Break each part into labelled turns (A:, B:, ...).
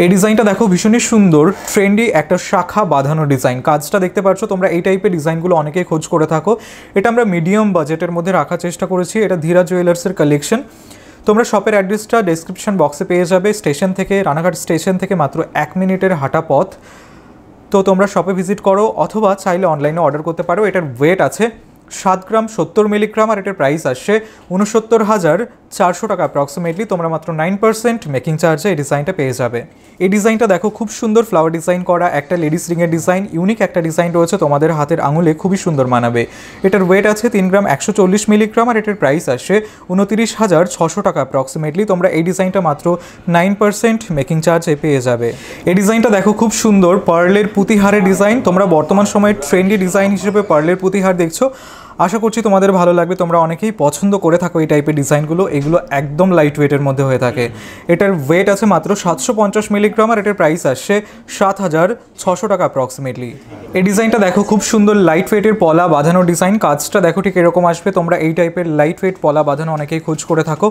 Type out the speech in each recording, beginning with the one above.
A: এই ডিজাইনটা দেখো ভীষণই সুন্দর, ট্রেন্ডি একটা শাখা বাঁধানো ডিজাইন। কাজটা দেখতে পাচ্ছ তোমরা, এই টাইপের ডিজাইনগুলো অনেকেই খোঁজ করে থাকো। এটা আমরা মিডিয়াম বাজেটের মধ্যে রাখার চেষ্টা করেছি। এটা ধীরা জুয়েলার্সের কালেকশন। তোমরা শপের অ্যাড্রেসটা ডেসক্রিপশন বক্সে পেয়ে যাবে। স্টেশন থেকে, রানাঘাট স্টেশন থেকে মাত্র 1 মিনিটের হাঁটা পথ। তো তোমরা শপে ভিজিট করো অথবা চাইলে অনলাইনে অর্ডার করতে পারো। এটার ওয়েট আছে 7 গ্রাম 70 মিলিগ্রাম আর এটার প্রাইস আসছে 69,400 টাকা অ্যাপ্রক্সিমেটলি। তোমরা মাত্র 9% মেকিং চার্জে এই ডিজাইনটা পেয়ে যাবে। এই ডিজাইনটা দেখো, খুব সুন্দর ফ্লাওয়ার ডিজাইন করা একটা লেডিস রিংয়ের ডিজাইন। ইউনিক একটা ডিজাইন রয়েছে, তোমাদের হাতের আঙুলে খুবই সুন্দর মানাবে। এটার ওয়েট আছে 3 গ্রাম 140 মিলিগ্রাম আর এটার প্রাইস আসছে 29,600 টাকা অ্যাপ্রক্সিমেটলি। তোমরা এই ডিজাইনটা মাত্র 9% মেকিং চার্জে পেয়ে যাবে। এই ডিজাইনটা দেখো, খুব সুন্দর পার্লের পুঁতিহারের ডিজাইন। তোমরা বর্তমান সময়ে ট্রেন্ডি ডিজাইন হিসেবে পার্লের পুঁতিহার দেখছো। আশা করছি তোমাদের ভালো লাগবে। তোমরা অনেকেই পছন্দ করে থাকো এই টাইপের ডিজাইনগুলো। এগুলো একদম লাইট ওয়েটের মধ্যে হয়ে থাকে। এটার ওয়েট আছে মাত্র 750 মিলিগ্রাম আর এটার প্রাইস আসছে 7,600 টাকা অ্যাপ্রক্সিমেটলি। এই ডিজাইনটা দেখো, খুব সুন্দর লাইট ওয়েটের পলা বাঁধানো ডিজাইন। কাজটা দেখো ঠিক এরকম আসবে। তোমরা এই টাইপের লাইট ওয়েট পলা বাঁধানো অনেকেই খোঁজ করে থাকো।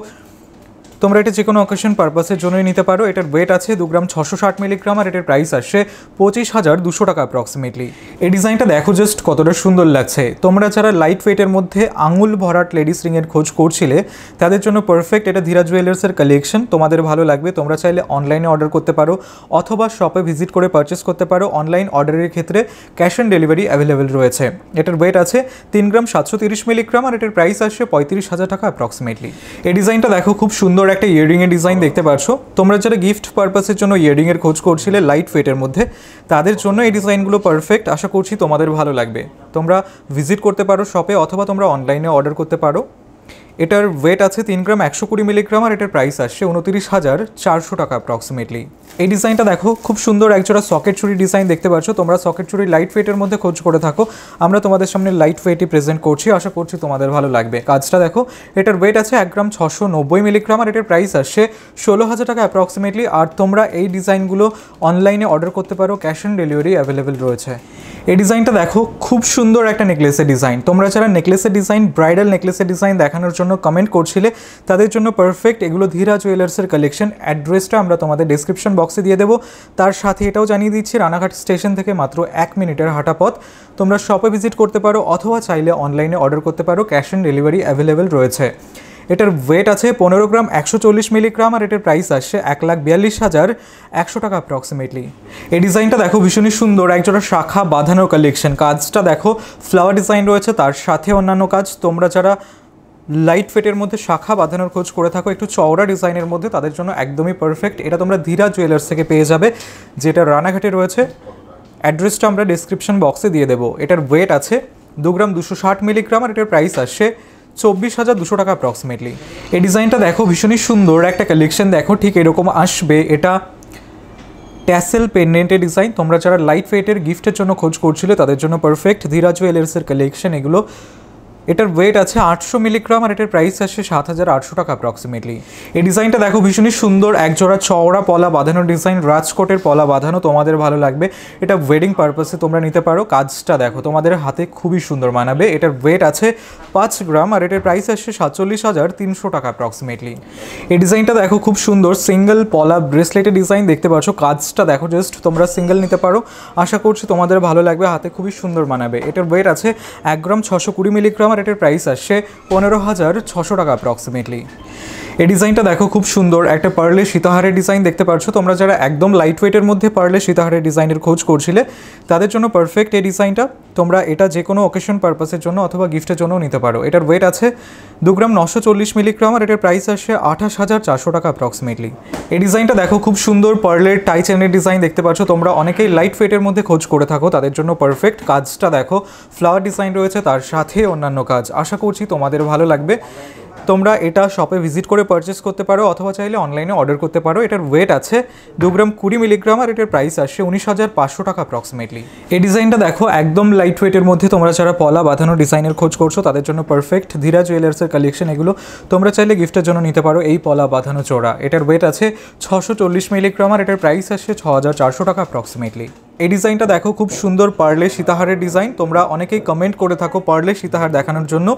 A: তোমরা এটা যে কোনো অকেশন পারপাসের জন্যই নিতে পারো। এটার ওয়েট আছে 2 গ্রাম 660 মিলিগ্রাম আর এটার প্রাইস আসছে 25,200 টাকা অ্যাপ্রক্সিমেটলি। এই ডিজাইনটা দেখো জাস্ট কতটা সুন্দর লাগছে। তোমরা যারা লাইট ওয়েটের মধ্যে আঙুল ভরাট লেডিস রিংয়ের খোঁজ করছিলে তাদের জন্য পারফেক্ট। এটা ধীরা জুয়েলার্সের কালেকশন, তোমাদের ভালো লাগবে। তোমরা চাইলে অনলাইনে অর্ডার করতে পারো অথবা শপে ভিজিট করে পারচেস করতে পারো। অনলাইন অর্ডারের ক্ষেত্রে ক্যাশ অন ডেলিভারি অ্যাভেলেবেল রয়েছে। এটার ওয়েট আছে 3 গ্রাম 730 মিলিগ্রাম আর এটার প্রাইস আসছে 35,000 টাকা অ্যাপ্রক্সিমেটলি। এই ডিজাইনটা দেখো, খুব সুন্দর একটা ইয়াররিংয়ের ডিজাইন দেখতে পাচ্ছ। তোমরা যারা গিফট পারপাসের জন্য ইয়াররিংয়ের খোঁজ করছিলে লাইট ওয়েটের মধ্যে, তাদের জন্য এই ডিজাইনগুলো পারফেক্ট। আশা করছি তোমাদের ভালো লাগবে। তোমরা ভিজিট করতে পারো শপে অথবা তোমরা অনলাইনে অর্ডার করতে পারো। এটার ওয়েট আছে 3 গ্রাম 120 মিলিগ্রাম আর এটার প্রাইস আসছে 29,400 টাকা অ্যাপ্রক্সিমেটলি। এই ডিজাইনটা দেখো, খুব সুন্দর একজোড়া সকেট চুড়ি ডিজাইন দেখতে পাচ্ছ। তোমরা সকেট চুড়ি লাইট ওয়েটের মধ্যে খোঁজ করে থাকো। আমরা তোমাদের সামনে লাইট ওয়েটই প্রেজেন্ট করছি। আশা করছি তোমাদের ভালো লাগবে। কাজটা দেখো, এটার ওয়েট আছে 1 গ্রাম 690 মিলিগ্রাম আর এটার প্রাইস আসছে 16,000 টাকা অ্যাপ্রক্সিমেটলি। আর তোমরা এই ডিজাইনগুলো অনলাইনে অর্ডার করতে পারো, ক্যাশ অন ডেলিভারি অ্যাভেলেবেল রয়েছে। এই ডিজাইনটা দেখো, খুব সুন্দর একটা নেকলেসের ডিজাইন। তোমরা যারা নেকলেসের ডিজাইন, ব্রাইডাল নেকলেসের ডিজাইন দেখানোর জন্য কমেন্ট করছিলে তাদের জন্য পারফেক্ট। এগুলো ধীরা জুয়েলার্সের কালেকশন। অ্যাড্রেসটা আমরা তোমাদের ডেসক্রিপশন বক্সে দিয়ে দেবো। তার সাথে এটাও জানিয়ে দিচ্ছি, রানাঘাট স্টেশন থেকে মাত্র 1 মিনিটের হাঁটা পথ। তোমরা শপে ভিজিট করতে পারো অথবা চাইলে অনলাইনে অর্ডার করতে পারো, ক্যাশ অন ডেলিভারি অ্যাভেলেবেল রয়েছে। এটার ওয়েট আছে 15 গ্রাম 140 মিলিগ্রাম আর এটার প্রাইস আসছে 1,42,100 টাকা অ্যাপ্রক্সিমেটলি। এই ডিজাইনটা দেখো, ভীষণই সুন্দর একজোড়া শাখা বাঁধানো কালেকশন। কাজটা দেখো, ফ্লাওয়ার ডিজাইন রয়েছে, তার সাথে অন্যান্য কাজ। তোমরা যারা লাইট ওয়েটের মধ্যে শাখা বাঁধানোর খোঁজ করে থাকো একটু চওড়া ডিজাইনের মধ্যে, তাদের জন্য একদমই পারফেক্ট। এটা তোমরা ধীরা জুয়েলার্স থেকে পেয়ে যাবে, যেটা রানাঘাটে রয়েছে। অ্যাড্রেসটা আমরা ডিসক্রিপশন বক্সে দিয়ে দেবো। এটার ওয়েট আছে 2 গ্রাম 260 মিলিগ্রাম আর এটার প্রাইস আসছে 24,200 টাকা অ্যাপ্রক্সিমেটলি। এই ডিজাইনটা দেখো, ভীষণই সুন্দর একটা কালেকশন। দেখো ঠিক এরকম আসবে। এটা ট্যাসেল পেন্ডেন্টের ডিজাইন। তোমরা যারা লাইট ওয়েটের গিফটের জন্য খোঁজ করছিলে তাদের জন্য পারফেক্ট। ধীরা জুয়েলার্সের কালেকশন এগুলো। এটার ওয়েট আছে 800 মিলিগ্রাম আর এটার প্রাইস আসছে 7,800 টাকা অ্যাপ্রক্সিমেটলি। এই ডিজাইনটা দেখো, ভীষণই সুন্দর একজোড়া চওড়া পলা বাঁধানো ডিজাইন, রাজকোটের পলা বাঁধানো। তোমাদের ভালো লাগবে। এটা ওয়েডিং পারপাসে তোমরা নিতে পারো। কাজটা দেখো, তোমাদের হাতে খুবই সুন্দর মানাবে। এটার ওয়েট আছে 5 গ্রাম আর এটার প্রাইস আসছে 47,300 টাকা অ্যাপ্রক্সিমেটলি। এই ডিজাইনটা দেখো, খুব সুন্দর সিঙ্গেল পলা ব্রেসলেটের ডিজাইন দেখতে পাচ্ছ। কাজটা দেখো জাস্ট, তোমরা সিঙ্গেল নিতে পারো। আশা করছি তোমাদের ভালো লাগবে, হাতে খুবই সুন্দর মানাবে। এটার ওয়েট আছে 1 গ্রাম 620 মিলিগ্রাম আর এটার প্রাইস আসছে 15,600 টাকা অ্যাপ্রক্সিমেটলি। এই ডিজাইনটা দেখো, খুব সুন্দর একটা পার্লের সীতাহারের ডিজাইন দেখতে পাচ্ছ। তোমরা যারা একদম লাইট ওয়েটের মধ্যে পার্লের সীতাহারের ডিজাইনের খোঁজ করছিলে তাদের জন্য পারফেক্ট এই ডিজাইনটা। তোমরা এটা যে কোনো অকেশন পারপাসের জন্য অথবা গিফটের জন্যও নিতে পারো। এটার ওয়েট আছে 2 গ্রাম 940 মিলিগ্রাম আর এটার প্রাইস আসছে 28,400 টাকা অ্যাপ্রক্সিমেটলি। এই ডিজাইনটা দেখো, খুব সুন্দর পার্লের টাই চেনের ডিজাইন দেখতে পাচ্ছ। তোমরা অনেকেই লাইট ওয়েটের মধ্যে খোঁজ করে থাকো, তাদের জন্য পারফেক্ট। কাজটা দেখো, ফ্লাওয়ার ডিজাইন রয়েছে, তার সাথে অন্যান্য কাজ। আশা করছি তোমাদের ভালো লাগবে। তোমরা এটা শপে ভিজিট করে পারচেস করতে পারো অথবা চাইলে অনলাইনে অর্ডার করতে পারো। এটার ওয়েট আছে 2 গ্রাম 20 মিলিগ্রাম আর এটার প্রাইস আসছে 19,500 টাকা অ্যাপ্রক্সিমেটলি। এই ডিজাইনটা দেখো, একদম লাইট ওয়েটের মধ্যে তোমরা যারা পলা বাঁধানো ডিজাইনের খোঁজ করছো তাদের জন্য পারফেক্ট। ধীরা জুয়েলার্সের কালেকশন এগুলো। তোমরা চাইলে গিফটের জন্য নিতে পারো এই পলা বাঁধানো চোড়া। এটার ওয়েট আছে 640 মিলিগ্রাম আর এটার প্রাইস আসছে 6,400 টাকা অ্যাপ্রক্সিমেটলি। এই ডিজাইনটা দেখো, খুব সুন্দর পার্লে সীতাহারের ডিজাইন। তোমরা অনেকেই কমেন্ট করে থাকো পার্লে সীতাহার দেখানোর জন্য,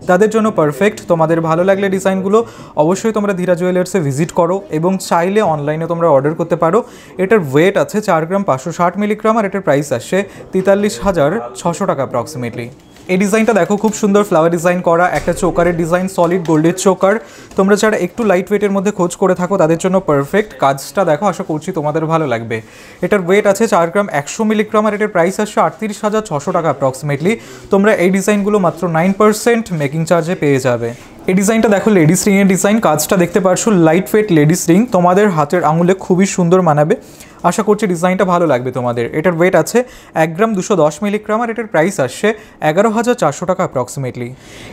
A: তাদের জন্য পারফেক্ট। তোমাদের ভালো লাগলে ডিজাইনগুলো অবশ্যই তোমরা ধীরা জুয়েলার্সে ভিজিট করো এবং চাইলে অনলাইনে তোমরা অর্ডার করতে পারো। এটার ওয়েট আছে 4 গ্রাম 560 মিলিগ্রাম আর এটার প্রাইস আসছে 43,600 টাকা অ্যাপ্রক্সিমেটলি। এই ডিজাইনটা দেখো, খুব সুন্দর ফ্লাওয়ার ডিজাইন করা একটা চোকারের ডিজাইন, সলিড গোল্ডের চোকার। তোমরা যারা একটু লাইট ওয়েটের মধ্যে খোঁজ করে থাকো তাদের জন্য পারফেক্ট। কাজটা দেখো, আশা করছি তোমাদের ভালো লাগবে। এটার ওয়েট আছে 4 গ্রাম 100 মিলিগ্রাম আর এটার প্রাইস আসছে 38,600 টাকা অ্যাপ্রক্সিমেটলি। তোমরা এই ডিজাইনগুলো মাত্র 9% মেকিং চার্জে পেয়ে যাবে। এই ডিজাইনটা দেখো, লেডিস রিংয়ের ডিজাইন। কাজটা দেখতে পারছো, লাইট ওয়েট লেডিস রিং, তোমাদের হাতের আঙুলে খুবই সুন্দর মানাবে। আশা করছি ডিজাইনটা ভালো লাগবে তোমাদের। এটার ওয়েট আছে 1 গ্রাম 210 মিলিগ্রাম আর এটার প্রাইস আসছে 11,400 টাকা অ্যাপ্রক্সিমেটলি।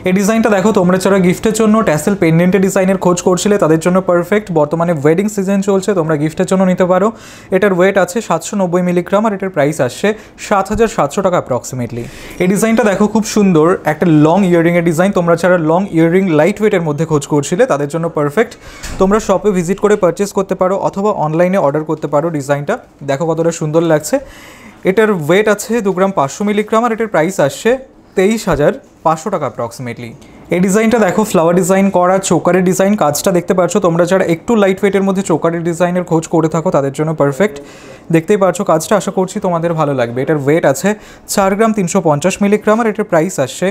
A: এই ডিজাইনটা দেখো, তোমরা যারা গিফটের জন্য ট্যাসেল পেন্ডেন্টের ডিজাইনের খোঁজ করছিলে তাদের জন্য পারফেক্ট। বর্তমানে ওয়েডিং সিজন চলছে, তোমরা গিফটের জন্য নিতে পারো। এটার ওয়েট আছে 790 মিলিগ্রাম আর এটার প্রাইস আসছে 7,700 টাকা অ্যাপ্রক্সিমেটলি। এই ডিজাইনটা দেখো, খুব সুন্দর একটা লং ইয়াররিংয়ের ডিজাইন। তোমরা যারা লং ইয়াররিং লাইট ওয়েটের মধ্যে খোঁজ করছিলে তাদের জন্য পারফেক্ট। তোমরা শপে ভিজিট করে পারচেস করতে পারো অথবা অনলাইনে অর্ডার করতে পারো। ডিজাইনটা দেখো কতটা সুন্দর লাগছে। এটার ওয়েট আছে 2 গ্রাম 500 মিলিগ্রাম আর এটার প্রাইস আসছে 23,500 টাকা অ্যাপ্রক্সিমেটলি। এই ডিজাইনটা দেখো, ফ্লাওয়ার ডিজাইন করা চোকারের ডিজাইন। কাজটা দেখতে পাচ্ছ, তোমরা যারা একটু লাইট ওয়েটের মধ্যে চোকারের ডিজাইনের খোঁজ করে থাকো তাদের জন্য পারফেক্ট। দেখতেই পাচ্ছ কাজটা, আশা করছি তোমাদের ভালো লাগবে। এটার ওয়েট আছে 4 গ্রাম 350 মিলিগ্রাম আর এটার প্রাইস আসছে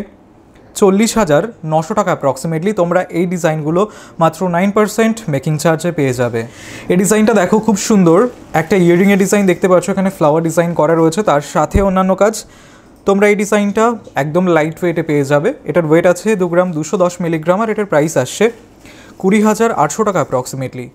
A: 40,900 টাকা অ্যাপ্রক্সিমেটলি। তোমরা এই ডিজাইনগুলো মাত্র 9% মেকিং চার্জে পেয়ে যাবে। এই ডিজাইনটা দেখো, খুব সুন্দর একটা ইয়াররিংয়ের ডিজাইন দেখতে পাচ্ছ। এখানে ফ্লাওয়ার ডিজাইন করা রয়েছে, তার সাথে অন্যান্য কাজ। তোমরা এই ডিজাইনটা একদম লাইট ওয়েটে পেয়ে যাবে। এটার ওয়েট আছে 2 গ্রাম 210 মিলিগ্রাম আর এটার প্রাইস আসছে 20,800 টাকা অ্যাপ্রক্সিমেটলি।